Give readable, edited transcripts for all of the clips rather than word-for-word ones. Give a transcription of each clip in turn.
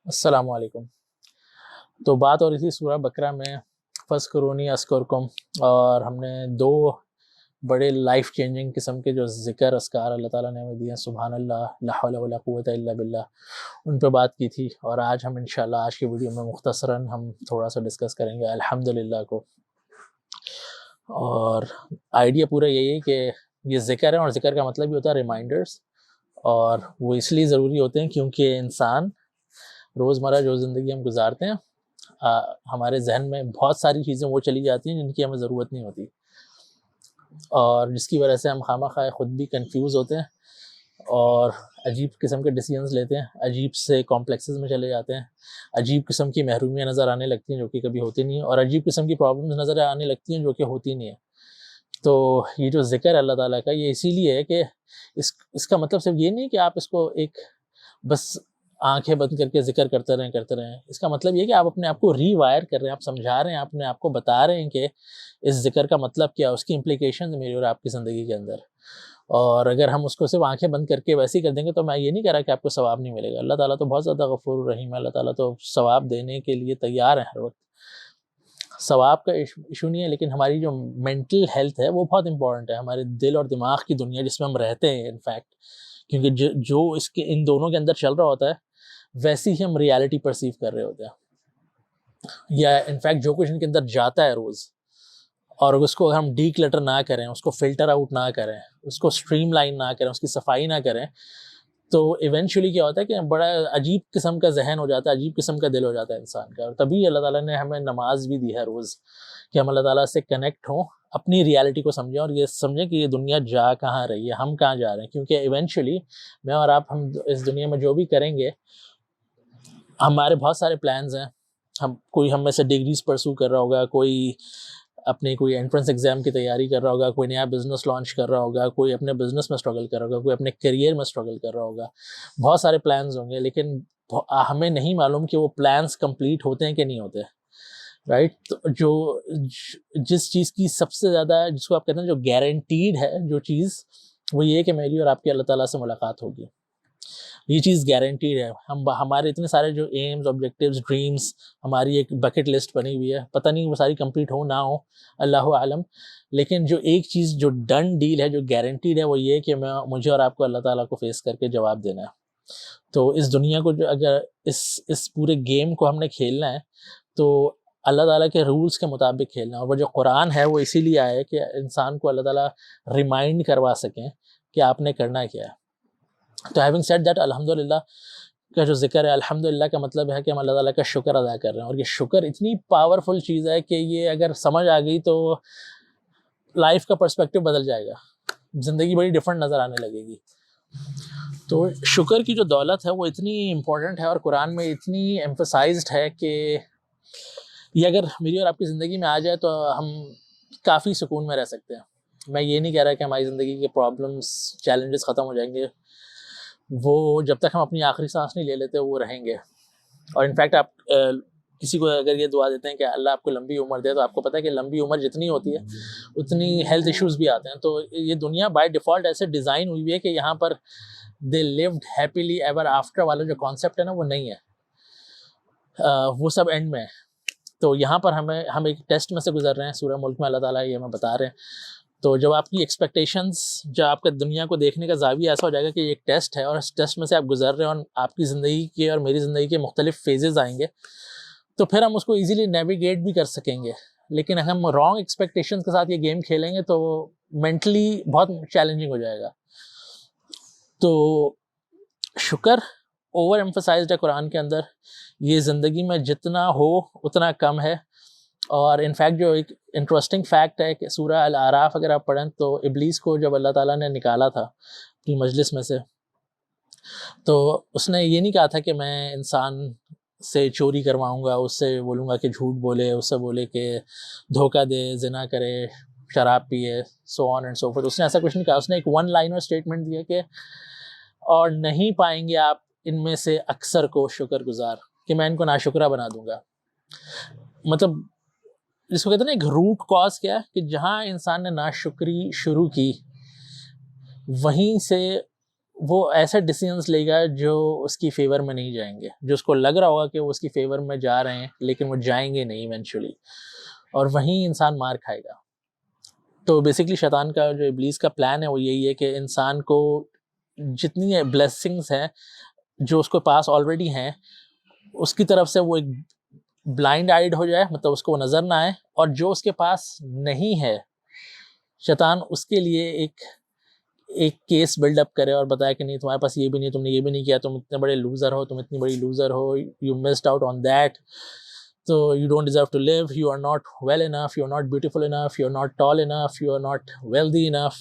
السلام علیکم. تو بات ہو رہی تھی سورہ بقرہ میں فذکرونی اذکرکم، اور ہم نے دو بڑے لائف چینجنگ قسم کے جو ذکر اذکار اللہ تعالیٰ نے ہمیں دیے ہیں، سبحان اللہ، لا حول ولا قوۃ الا باللہ، ان پہ بات کی تھی. اور آج ہم انشاءاللہ آج کی ویڈیو میں مختصراً ہم تھوڑا سا ڈسکس کریں گے الحمدللہ کو. اور آئیڈیا پورا یہی ہے کہ یہ ذکر ہے، اور ذکر کا مطلب یہ ہوتا ہے ریمائنڈرز، اور وہ اس لیے ضروری ہوتے ہیں کیونکہ انسان روزمرہ جو زندگی ہم گزارتے ہیں ہمارے ذہن میں بہت ساری چیزیں وہ چلی جاتی ہیں جن کی ہمیں ضرورت نہیں ہوتی، اور جس کی وجہ سے ہم خواہ خود بھی کنفیوز ہوتے ہیں اور عجیب قسم کے ڈیسیژنز لیتے ہیں، عجیب سے کمپلیکسز میں چلے جاتے ہیں، عجیب قسم کی محرومیاں نظر آنے لگتی ہیں جو کہ کبھی ہوتی نہیں ہیں، اور عجیب قسم کی پرابلمز نظر آنے لگتی ہیں جو کہ ہوتی نہیں ہیں. تو یہ جو ذکر ہے اللہ تعالیٰ کا، یہ اسی لیے ہے کہ اس کا مطلب صرف یہ نہیں کہ آپ اس کو ایک بس آنکھیں بند کر کے ذکر کرتے رہیں. اس کا مطلب یہ کہ آپ اپنے آپ کو ری وائر کر رہے ہیں، آپ سمجھا رہے ہیں، اپنے آپ کو بتا رہے ہیں کہ اس ذکر کا مطلب کیا، اس کی امپلیکیشنز میری اور آپ کی زندگی کے اندر. اور اگر ہم اس کو صرف آنکھیں بند کر کے ویسے ہی کر دیں گے تو میں یہ نہیں کہہ رہا کہ آپ کو ثواب نہیں ملے گا. اللہ تعالیٰ تو بہت زیادہ غفور الرحیم ہے، اللہ تعالیٰ تو ثواب دینے کے لیے تیار ہے ہر وقت. ثواب کا ایشو نہیں ہے، لیکن ہماری جو مینٹل ہیلتھ ہے وہ بہت امپورٹنٹ ہے، ہمارے دل اور دماغ کی دنیا جس میں ہم رہتے ہیں انفیکٹ، کیونکہ جو اس کے ان دونوں کے اندر چل رہا ہوتا ہے ویسی ہی ہم ریالٹی پرسیو کر رہے ہوتے ہیں، یا انفیکٹ جو کچھ ان کے اندر جاتا ہے روز، اور اس کو اگر ہم ڈی کلٹر نہ کریں، اس کو فلٹر آؤٹ نہ کریں، اس کو اسٹریم لائن نہ کریں، اس کی صفائی نہ کریں، تو ایونچولی کیا ہوتا ہے کہ بڑا عجیب قسم کا ذہن ہو جاتا ہے، عجیب قسم کا دل ہو جاتا ہے انسان کا. اور تبھی اللہ تعالیٰ نے ہمیں نماز بھی دی ہے روز، کہ ہم اللہ تعالیٰ سے کنیکٹ ہوں، اپنی ریالٹی کو سمجھیں اور یہ سمجھیں کہ یہ دنیا جا کہاں رہی ہے، ہم کہاں جا رہے ہیں. کیونکہ ایونچولی میں اور آپ، ہم اس دنیا میں جو بھی کریں گے، ہمارے بہت سارے پلانز ہیں. کوئی ہم میں سے ڈگریز پرسو کر رہا ہوگا، کوئی اپنے کوئی انٹرنس ایگزام کی تیاری کر رہا ہوگا، کوئی نیا بزنس لانچ کر رہا ہوگا، کوئی اپنے بزنس میں اسٹرگل کر رہا ہوگا، کوئی اپنے کیریئر میں اسٹرگل کر رہا ہوگا. بہت سارے پلانز ہوں گے، لیکن ہمیں نہیں معلوم کہ وہ پلانز کمپلیٹ ہوتے ہیں کہ نہیں ہوتے، رائٹ. تو جس چیز کی سب سے زیادہ، جس کو آپ کہتے ہیں جو گارنٹیڈ ہے جو چیز، وہ یہ کہ میری اور آپ کی اللہ تعالیٰ سے ملاقات ہوگی. یہ چیز گارنٹیڈ ہے. ہمارے اتنے سارے جو ایمز، آبجیکٹیوز، ڈریمز، ہماری ایک بکٹ لسٹ بنی ہوئی ہے، پتہ نہیں وہ ساری کمپلیٹ ہو نہ ہو، اللہ عالم. لیکن جو ایک چیز جو ڈن ڈیل ہے، جو گارنٹیڈ ہے، وہ یہ کہ مجھے اور آپ کو اللہ تعالیٰ کو فیس کر کے جواب دینا ہے. تو اس دنیا کو اگر اس پورے گیم کو ہم نے کھیلنا ہے تو اللہ تعالیٰ کے رولز کے مطابق کھیلنا ہے. اور وہ جو قرآن ہے وہ اسی لیے آیا ہے کہ انسان کو اللہ تعالیٰ ریمائنڈ کروا سکیں کہ آپ نے کرنا کیا ہے. تو ہیونگ سیڈ دیٹ، الحمدللہ کا جو ذکر ہے، الحمدللہ کا مطلب ہے کہ ہم اللہ تعالیٰ کا شکر ادا کر رہے ہیں. اور یہ شکر اتنی پاورفل چیز ہے کہ یہ اگر سمجھ آ گئی تو لائف کا پرسپیکٹیو بدل جائے گا، زندگی بڑی ڈفرنٹ نظر آنے لگے گی. تو شکر کی جو دولت ہے وہ اتنی امپورٹنٹ ہے، اور قرآن میں اتنی ایمفسائزڈ ہے کہ یہ اگر میری اور آپ کی زندگی میں آ جائے تو ہم کافی سکون میں رہ سکتے ہیں. میں یہ نہیں کہہ رہا کہ ہماری زندگی کے پرابلمس، چیلنجز ختم ہو جائیں گے، وہ جب تک ہم اپنی آخری سانس نہیں لے لیتے وہ رہیں گے. اور انفیکٹ آپ کسی کو اگر یہ دعا دیتے ہیں کہ اللہ آپ کو لمبی عمر دے، تو آپ کو پتہ ہے کہ لمبی عمر جتنی ہوتی ہے اتنی ہیلتھ ایشوز بھی آتے ہیں. تو یہ دنیا بائی ڈیفالٹ ایسے ڈیزائن ہوئی ہے کہ یہاں پر دے لیوڈ ہیپیلی ایور آفٹر والا جو کانسیپٹ ہے نا، وہ نہیں ہے، وہ سب اینڈ میں ہے. تو یہاں پر ہم ایک ٹیسٹ میں سے گزر رہے ہیں. سورہ ملک میں اللہ تعالیٰ یہ ہمیں بتا رہے ہیں. تو جب آپ کی ایکسپیکٹیشنز، جب آپ کا دنیا کو دیکھنے کا زاویہ ایسا ہو جائے گا کہ یہ ایک ٹیسٹ ہے، اور اس ٹیسٹ میں سے آپ گزر رہے ہیں، اور آپ کی زندگی کے اور میری زندگی کے مختلف فیزز آئیں گے، تو پھر ہم اس کو ایزیلی نیویگیٹ بھی کر سکیں گے. لیکن اگر ہم رانگ ایکسپیکٹیشنز کے ساتھ یہ گیم کھیلیں گے تو مینٹلی بہت چیلنجنگ ہو جائے گا. تو شکر اوور ایمفسائزڈ ہے قرآن کے اندر. یہ زندگی میں جتنا ہو اتنا کم ہے. اور انفیکٹ جو ایک انٹرسٹنگ فیکٹ ہے کہ سورہ الاعراف اگر آپ پڑھیں تو ابلیس کو جب اللہ تعالیٰ نے نکالا تھا اپنی مجلس میں سے، تو اس نے یہ نہیں کہا تھا کہ میں انسان سے چوری کرواؤں گا، اس سے بولوں گا کہ جھوٹ بولے، اس سے بولے کہ دھوکہ دے، زنا کرے، شراب پیے، سو آن اینڈ سو فورتھ. اس نے ایسا کچھ نہیں کہا. اس نے ایک ون لائنر اسٹیٹمنٹ دیا کہ اور نہیں پائیں گے آپ ان میں سے اکثر کو شکر گزار، کہ میں ان کو ناشکرہ بنا دوں گا. مطلب جس کو کہتے ہیں نا ایک روٹ کاز کیا ہے، کہ جہاں انسان نے ناشکری شروع کی وہیں سے وہ ایسے ڈیسیجنس لے گا جو اس کی فیور میں نہیں جائیں گے, جو اس کو لگ رہا ہوگا کہ وہ اس کی فیور میں جا رہے ہیں لیکن وہ جائیں گے نہیں ایونچولی, اور وہیں انسان مار کھائے گا. تو بیسکلی شیطان کا جو ابلیس کا پلان ہے وہ یہی ہے کہ انسان کو جتنی بلیسنگز ہیں جو اس کے پاس آلریڈی ہیں اس کی طرف سے وہ ایک بلائنڈ آئیڈ ہو جائے, مطلب اس کو وہ نظر نہ آئے, اور جو اس کے پاس نہیں ہے شیطان اس کے لیے ایک کیس بلڈ اپ کرے اور بتایا کہ نہیں تمہارے پاس یہ بھی نہیں, تم نے یہ بھی نہیں کیا, تم اتنے بڑے لوزر ہو, تم اتنی بڑی loser who, you missed out on that, so you don't deserve to live, you are not well enough, you are not beautiful enough, you are not tall enough, you are not wealthy enough,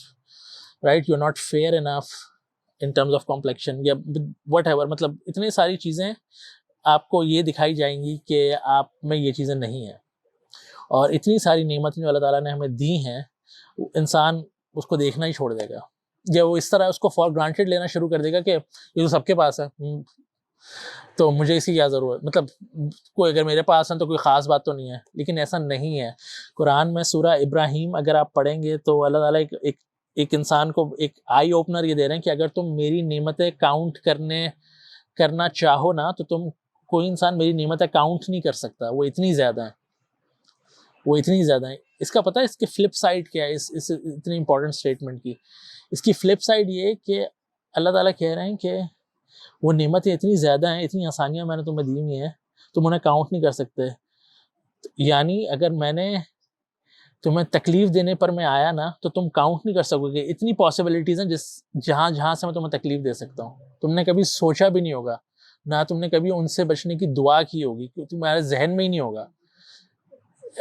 right, you are not fair enough in terms of complexion, یا whatever, مطلب اتنی ساری چیزیں آپ کو یہ دکھائی جائیں گی کہ آپ میں یہ چیزیں نہیں ہیں, اور اتنی ساری نعمتیں جو اللہ تعالیٰ نے ہمیں دی ہیں انسان اس کو دیکھنا ہی چھوڑ دے گا, یا وہ اس طرح اس کو فار گرانٹیڈ لینا شروع کر دے گا کہ یہ تو سب کے پاس ہے تو مجھے اس کی کیا ضرورت, مطلب کوئی اگر میرے پاس ہے تو کوئی خاص بات تو نہیں ہے. لیکن ایسا نہیں ہے. قرآن میں سورہ ابراہیم اگر آپ پڑھیں گے تو اللہ تعالیٰ ایک انسان کو ایک آئی اوپنر یہ دے رہے ہیں کہ اگر تم میری نعمتیں کاؤنٹ کرنا چاہو نا تو کوئی انسان میری نعمتیں کاؤنٹ نہیں کر سکتا, وہ اتنی زیادہ ہیں, وہ اتنی زیادہ ہیں. اس کا پتہ ہے اس کی فلپ سائڈ کیا ہے, اس اتنی امپورٹنٹ اسٹیٹمنٹ کی, اس کی فلپ سائڈ یہ کہ اللہ تعالیٰ کہہ رہے ہیں کہ وہ نعمتیں اتنی زیادہ ہیں, اتنی آسانیاں میں نے تمہیں دی ہوئی ہیں, تم انہیں کاؤنٹ نہیں کر سکتے. یعنی اگر میں نے تمہیں تکلیف دینے پر میں آیا نا تو تم کاؤنٹ نہیں کر سکو گے, اتنی پاسبلٹیز ہیں جہاں سے میں تمہیں تکلیف دے سکتا ہوں. تم نے کبھی سوچا بھی نہیں ہوگا, نہ تم نے کبھی ان سے بچنے کی دعا کی ہوگی, کیونکہ تمہارے ذہن میں ہی نہیں ہوگا.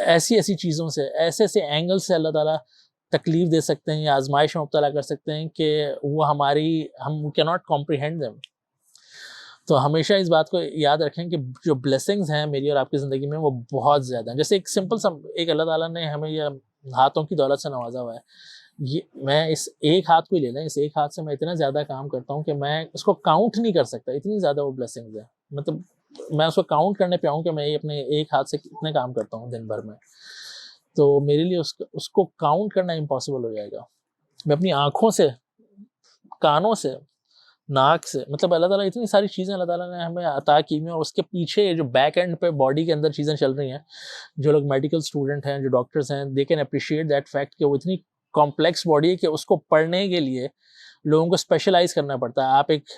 ایسی چیزوں سے, ایسے اینگل سے اللہ تعالیٰ تکلیف دے سکتے ہیں یا آزمائش میں مبتلا کر سکتے ہیں کہ وہ ہم کی ناٹ کمپریہینڈ دیم. تو ہمیشہ اس بات کو یاد رکھیں کہ جو بلیسنگز ہیں میری اور آپ کی زندگی میں وہ بہت زیادہ ہیں. جیسے ایک سمپل سا ایک اللہ تعالیٰ نے ہمیں یہ ہاتھوں کی دولت سے نوازا ہوا ہے. یہ میں اس ایک ہاتھ کو ہی لے لیں, اس ایک ہاتھ سے میں اتنا زیادہ کام کرتا ہوں کہ میں اس کو کاؤنٹ نہیں کر سکتا, اتنی زیادہ وہ بلیسنگز ہیں. مطلب میں اس کو کاؤنٹ کرنے پہ آؤں کہ میں اپنے ایک ہاتھ سے کتنے کام کرتا ہوں دن بھر میں, تو میرے لیے اس کو کاؤنٹ کرنا امپاسبل ہو جائے گا. میں اپنی آنکھوں سے, کانوں سے, ناک سے, مطلب اللہ تعالیٰ اتنی ساری چیزیں اللہ تعالیٰ نے ہمیں عطا کی ہوئی ہیں, اور اس کے پیچھے جو بیک اینڈ پہ باڈی کے اندر چیزیں چل رہی ہیں, جو لوگ میڈیکل اسٹوڈنٹ ہیں, جو ڈاکٹرز ہیں, they can appreciate that fact کہ وہ اتنی کمپلیکس باڈی ہے کہ اس کو پڑھنے کے لیے لوگوں کو اسپیشلائز کرنا پڑتا ہے. آپ ایک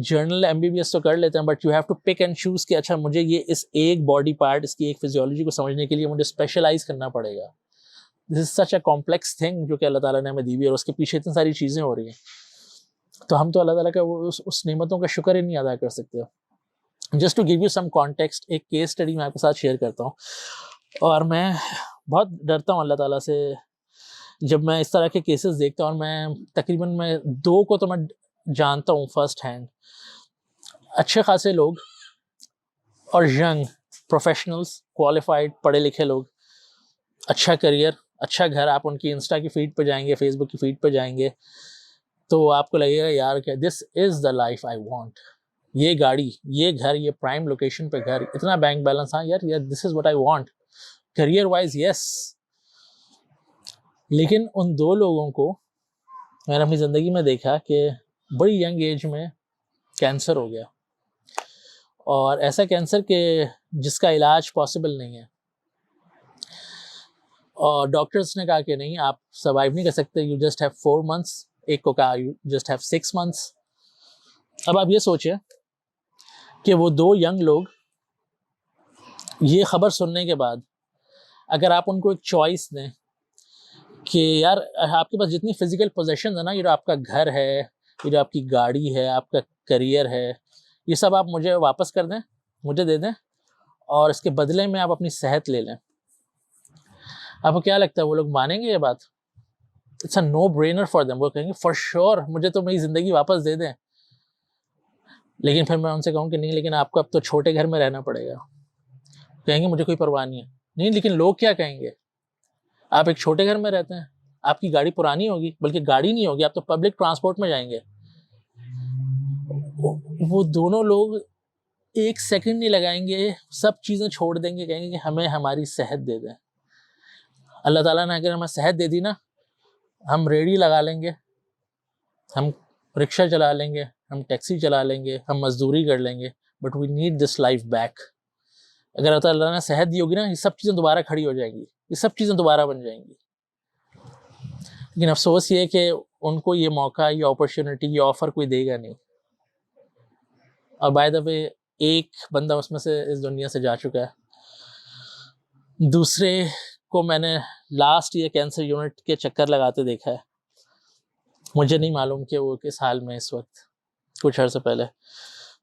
جرنل MBBS تو کر لیتے ہیں, but you have to pick and choose کہ اچھا مجھے یہ اس ایک باڈی پارٹ, اس کی ایک فزیولوجی کو سمجھنے کے لیے مجھے اسپیشلائز کرنا پڑے گا. دس از سچ اے کمپلیکس تھنگ جو کہ اللہ تعالیٰ نے ہمیں دی ہوئی ہے, اور اس کے پیچھے اتنی ساری چیزیں ہو رہی ہیں. تو ہم تو اللہ تعالیٰ کا اس نعمتوں کا شکر ہی نہیں ادا کر سکتے. Just to give you some context, ایک کیس اسٹڈی میں آپ کے ساتھ شیئر کرتا ہوں. اور میں بہت ڈرتا ہوں اللہ تعالیٰ سے جب میں اس طرح کے کیسز دیکھتا ہوں, اور میں تقریباً میں 2 کو تو میں جانتا ہوں فرسٹ ہینڈ. اچھے خاصے لوگ اور ینگ پروفیشنلز, کوالیفائڈ پڑھے لکھے لوگ, اچھا کریئر, اچھا گھر. آپ ان کی انسٹا کی فیڈ پہ جائیں گے, فیس بک کی فیڈ پہ جائیں گے تو آپ کو لگے گا یار کہ دس از دا لائف آئی وانٹ. یہ گاڑی, یہ گھر, یہ پرائم لوکیشن پہ گھر, اتنا بینک بیلنس, ہاں یار this is what I want. Career wise yes. لیکن ان 2 لوگوں کو میں نے اپنی زندگی میں دیکھا کہ بڑی ینگ ایج میں کینسر ہو گیا, اور ایسا کینسر کہ جس کا علاج پاسبل نہیں ہے, اور ڈاکٹرز نے کہا کہ نہیں آپ سروائیو نہیں کر سکتے, یو جسٹ ہیو 4 months. ایک کو کہا یو جسٹ ہیو 6 months. اب آپ یہ سوچیں کہ وہ 2 ینگ لوگ یہ خبر سننے کے بعد اگر آپ ان کو ایک چوائس دیں کہ یار آپ کے پاس جتنی فزیکل پوزیشنز ہیں نا, یہ جو آپ کا گھر ہے, یہ جو آپ کی گاڑی ہے, آپ کا کریئر ہے, یہ سب آپ مجھے واپس کر دیں, مجھے دے دیں, اور اس کے بدلے میں آپ اپنی صحت لے لیں. آپ کو کیا لگتا ہے وہ لوگ مانیں گے یہ بات؟ It's a no brainer for them. وہ کہیں گے فار شیور مجھے تو میری زندگی واپس دے دیں. لیکن پھر میں ان سے کہوں کہ نہیں, لیکن آپ کو اب تو چھوٹے گھر میں رہنا پڑے گا. کہیں گے مجھے کوئی پرواہ نہیں ہے. نہیں, لیکن لوگ کیا کہیں گے؟ آپ ایک چھوٹے گھر میں رہتے ہیں, آپ کی گاڑی پرانی ہوگی, بلکہ گاڑی نہیں ہوگی, آپ تو پبلک ٹرانسپورٹ میں جائیں گے. وہ دونوں لوگ 1 سیکنڈ نہیں لگائیں گے, سب چیزیں چھوڑ دیں گے, کہیں گے کہ ہمیں ہماری صحت دے دیں. اللہ تعالیٰ نے اگر ہمیں صحت دے دی نا, ہم ریڑھی لگا لیں گے, ہم رکشہ چلا لیں گے, ہم ٹیکسی چلا لیں گے, ہم مزدوری کر لیں گے, but we need this life back. اگر اللہ تعالیٰ نے صحت دی ہوگی نا, یہ سب چیزیں دوبارہ کھڑی ہو جائیں گی, یہ سب چیزیں دوبارہ بن جائیں گی. لیکن افسوس یہ ہے کہ ان کو یہ موقع, یہ اپرچونٹی, یہ آفر کوئی دے گا نہیں. اور بائی دا وے ایک بندہ اس میں سے اس دنیا سے جا چکا ہے, دوسرے کو میں نے لاسٹ ایئر کینسر یونٹ کے چکر لگاتے دیکھا ہے. مجھے نہیں معلوم کہ وہ کس حال میں اس وقت, کچھ عرصے پہلے.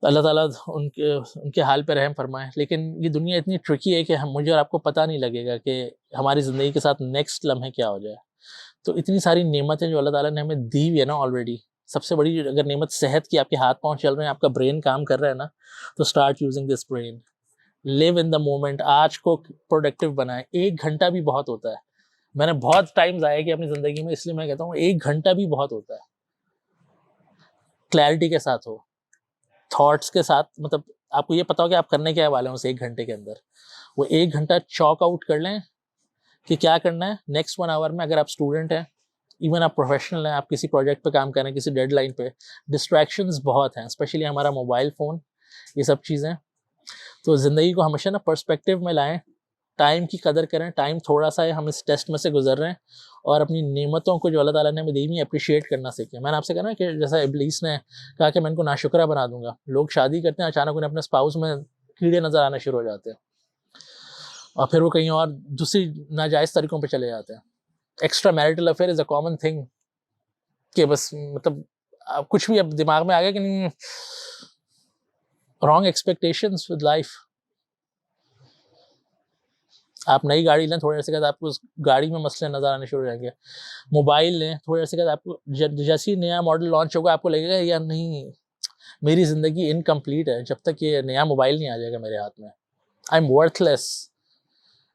اللہ تعالیٰ ان کے حال پہ رحم فرمائے. لیکن یہ دنیا اتنی ٹرکی ہے کہ مجھے اور آپ کو پتہ نہیں لگے گا کہ ہماری زندگی کے ساتھ نیکسٹ لمحے کیا ہو جائے. تو اتنی ساری نعمتیں جو اللہ تعالیٰ نے ہمیں دی ہوئی ہے نا آلریڈی. سب سے بڑی اگر نعمت صحت کی, آپ کے ہاتھ پاؤں چل رہے ہیں, آپ کا برین کام کر رہا ہے نا, تو start using this brain. Leave in the moment. آج کو پروڈکٹیو بنائیں. 1 گھنٹہ بھی بہت ہوتا ہے. میں نے بہت ٹائم ضائع کیا اپنی زندگی میں, اس لیے میں کہتا ہوں 1 گھنٹہ بھی بہت ہوتا ہے. کلیئرٹی کے ساتھ ہو, تھاٹس کے ساتھ, مطلب آپ کو یہ پتا ہو کہ آپ کرنے کیا والے ہیں اس 1 گھنٹے کے اندر. وہ 1 گھنٹہ چاک آؤٹ کر لیں کہ کیا کرنا ہے نیکسٹ 1 آور میں. اگر آپ اسٹوڈنٹ ہیں, ایون آپ پروفیشنل ہیں, آپ کسی پروجیکٹ پہ کام کر رہے ہیں, کسی ڈیڈ لائن پہ, ڈسٹریکشنز بہت ہیں, اسپیشلی ہمارا موبائل فون, یہ سب چیزیں. تو زندگی کو ہمیشہ نا پرسپیکٹیو میں لائیں, ٹائم کی قدر کریں. ٹائم تھوڑا سا ہے, ہم اس ٹیسٹ میں سے گزر رہے ہیں, اور اپنی نعمتوں کو جو اللہ تعالیٰ نے ہمیں دی ہوئی اپریشیٹ کرنا سیکھیں. میں نے آپ سے کہا نا کہ جیسا ابلیس نے کہا کہ میں ان کو ناشکرہ بنا دوں گا. لوگ شادی کرتے ہیں, اچانک انہیں اپنے اسپاؤس میں کیڑے نظر آنا شروع ہو جاتے ہیں, اور پھر وہ کہیں اور دوسری ناجائز طریقوں پہ چلے جاتے ہیں. Extra marital affair is a common thing, کہ بس مطلب کچھ بھی اب دماغ میں آ گیا کہ نہیں, رانگ ایکسپیکٹیشنز ود لائف. آپ نئی گاڑی لیں, تھوڑے عرصے کے بعد آپ کو اس گاڑی میں مسئلے نظر آنے شروع ہو جائیں گے. موبائل لیں, تھوڑے عرصے کے بعد آپ کو جیسے ہی نیا ماڈل لانچ ہوگا, آپ کو لگے گا یار نہیں, میری زندگی انکمپلیٹ ہے جب تک یہ نیا موبائل نہیں آ جائے گا میرے ہاتھ میں. آئی ایم ورتھ لیس.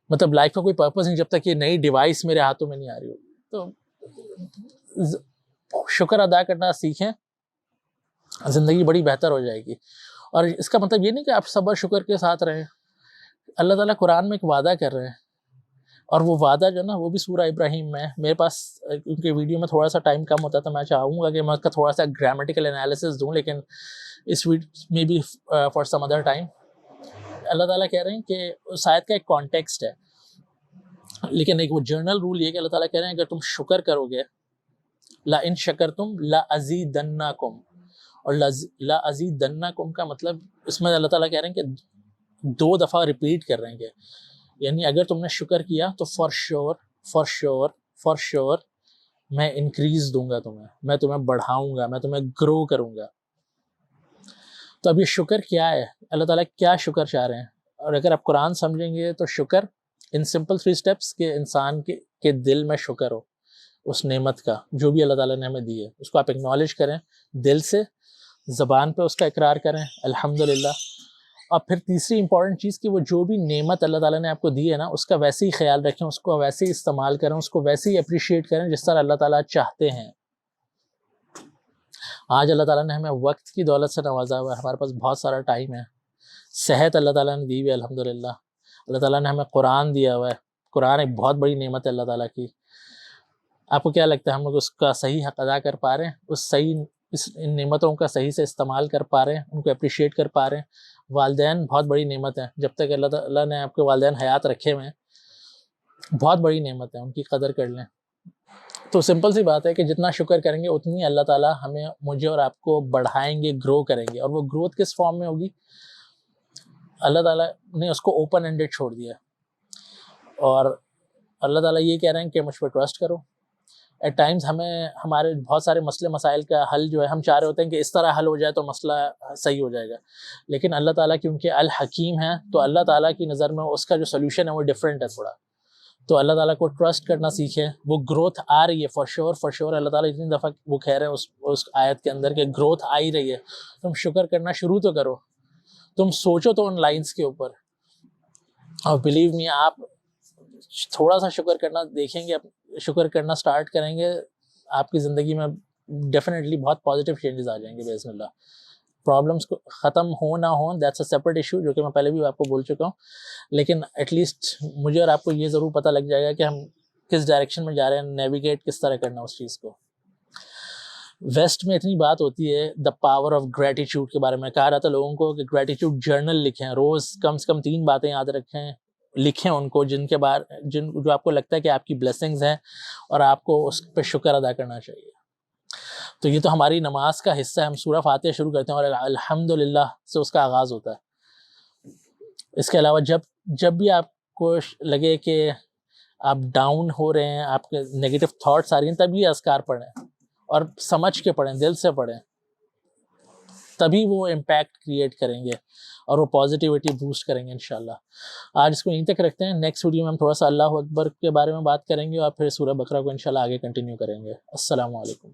مطلب لائف کا کوئی پرپز نہیں جب تک یہ نئی ڈیوائس میرے ہاتھوں میں نہیں آ رہی ہو. تو شکر ادا کرنا سیکھیں, زندگی بڑی بہتر ہو جائے گی. اور اس کا مطلب یہ نہیں کہ آپ صبر شکر کے ساتھ رہیں. اللہ تعالیٰ قرآن میں ایک وعدہ کر رہے ہیں, اور وہ وعدہ جو نا وہ بھی سورہ ابراہیم میں. میرے پاس کیونکہ ویڈیو میں تھوڑا سا ٹائم کم ہوتا ہے, تو میں چاہوں گا کہ میں اس کا تھوڑا سا گرامیٹیکل انالیسس دوں, لیکن اس میں be for some other time. اللہ تعالیٰ کہہ رہے ہیں کہ اس آیت کا ایک کانٹیکسٹ ہے, لیکن ایک وہ جرنل رول یہ کہ اللہ تعالیٰ کہہ رہے ہیں اگر تم شکر کرو گے, لا ان شکرتم لا ازیدنکم, اور لا ازیدنکم کا مطلب اس میں اللہ تعالیٰ کہہ رہے ہیں کہ 2 دفعہ ریپیٹ کر رہے ہیں, کہ یعنی اگر تم نے شکر کیا تو فار شیور میں انکریز دوں گا تمہیں, میں تمہیں بڑھاؤں گا, میں تمہیں گرو کروں گا. تو اب یہ شکر کیا ہے, اللہ تعالیٰ کیا شکر چاہ رہے ہیں؟ اور اگر آپ قرآن سمجھیں گے تو شکر ان سمپل 3 اسٹیپس کہ انسان کے دل میں شکر ہو اس نعمت کا جو بھی اللہ تعالیٰ نے ہمیں دی ہے, اس کو آپ اکنالج کریں دل سے, زبان پہ اس کا اقرار کریں الحمدللہ. اور پھر تیسری امپورٹنٹ چیز کہ وہ جو بھی نعمت اللہ تعالیٰ نے آپ کو دی ہے نا, اس کا ویسے ہی خیال رکھیں, اس کو ویسے ہی استعمال کریں, اس کو ویسے ہی اپریشیٹ کریں جس طرح اللہ تعالیٰ چاہتے ہیں. آج اللہ تعالیٰ نے ہمیں وقت کی دولت سے نوازا ہوا ہے, ہمارے پاس بہت سارا ٹائم ہے, صحت اللہ تعالیٰ نے دی ہوئی ہے الحمدللہ, اللہ تعالیٰ نے ہمیں قرآن دیا ہوا ہے. قرآن ایک بہت بڑی نعمت ہے اللہ تعالیٰ کی. آپ کو کیا لگتا ہے ہم لوگ اس کا صحیح حق ادا کر پا رہے ہیں, ان نعمتوں کا صحیح سے استعمال کر پا رہے ہیں, ان کو اپریشیٹ کر پا رہے ہیں؟ والدین بہت بڑی نعمت ہے, جب تک اللہ تعالیٰ نے آپ کے والدین حیات رکھے ہوئے ہیں, بہت بڑی نعمت ہے, ان کی قدر کر لیں. تو سمپل سی بات ہے کہ جتنا شکر کریں گے اتنی اللہ تعالیٰ ہمیں, مجھے اور آپ کو بڑھائیں گے, گرو کریں گے. اور وہ گروتھ کس فارم میں ہوگی؟ اللہ تعالیٰ نے اس کو اوپن اینڈڈ چھوڑ دیا, اور اللہ تعالیٰ یہ کہہ رہے ہیں کہ مجھ پہ ٹرسٹ کرو. ایٹ ٹائمز ہمیں ہمارے بہت سارے مسئلے مسائل کا حل جو ہے, ہم چاہ رہے ہوتے ہیں کہ اس طرح حل ہو جائے تو مسئلہ صحیح ہو جائے گا, لیکن اللہ تعالیٰ کیونکہ الحکیم ہے تو اللہ تعالیٰ کی نظر میں اس کا جو سلیوشن ہے وہ ڈفرینٹ ہے تھوڑا. تو اللہ تعالیٰ کو ٹرسٹ کرنا سیکھیں. وہ گروتھ آ رہی ہے فار شیور. اللہ تعالیٰ اتنی دفعہ وہ کہہ رہے ہیں اس آیت کے اندر کہ گروتھ آ ہی رہی ہے, تم شکر کرنا شروع تو کرو, تم سوچو تو ان لائنز کے اوپر, اور بلیو می آپ تھوڑا سا شکر کرنا دیکھیں گے, شکر کرنا سٹارٹ کریں گے, آپ کی زندگی میں ڈیفینیٹلی بہت پازیٹیو چینجز آ جائیں گے باذن اللہ. پرابلمس کو ختم ہو نہ ہوں دیٹس اے سیپریٹ ایشو, جو کہ میں پہلے بھی آپ کو بول چکا ہوں, لیکن ایٹ لیسٹ مجھے اور آپ کو یہ ضرور پتہ لگ جائے گا کہ ہم کس ڈائریکشن میں جا رہے ہیں, نیویگیٹ کس طرح کرنا اس چیز کو. ویسٹ میں اتنی بات ہوتی ہے دا پاور آف گریٹیٹیوڈ کے بارے میں، کہا رہا تھا لوگوں کو کہ گریٹیٹیوڈ جرنل لکھیں، روز کم سے کم 3 باتیں یاد رکھیں، لکھیں ان کو جو آپ کو لگتا ہے کہ آپ کی بلیسنگز ہیں اور آپ کو اس پہ شکر ادا کرنا چاہیے. تو یہ تو ہماری نماز کا حصہ ہے، ہم سورہ فاتحہ شروع کرتے ہیں اور الحمدللہ سے اس کا آغاز ہوتا ہے. اس کے علاوہ جب بھی آپ کو لگے کہ آپ ڈاؤن ہو رہے ہیں، آپ کے نیگیٹو تھاٹس آ رہی ہیں، تب یہ اذکار پڑھیں اور سمجھ کے پڑھیں، دل سے پڑھیں، تبھی وہ امپیکٹ کریٹ کریں گے اور وہ پازیٹیوٹی بوسٹ کریں گے انشاءاللہ. آج اس کو یہیں تک رکھتے ہیں. نیکسٹ ویڈیو میں ہم تھوڑا سا اللہ اکبر کے بارے میں بات کریں گے اور پھر سورہ بقرہ کو انشاءاللہ آگے کنٹینیو کریں گے. السلام علیکم.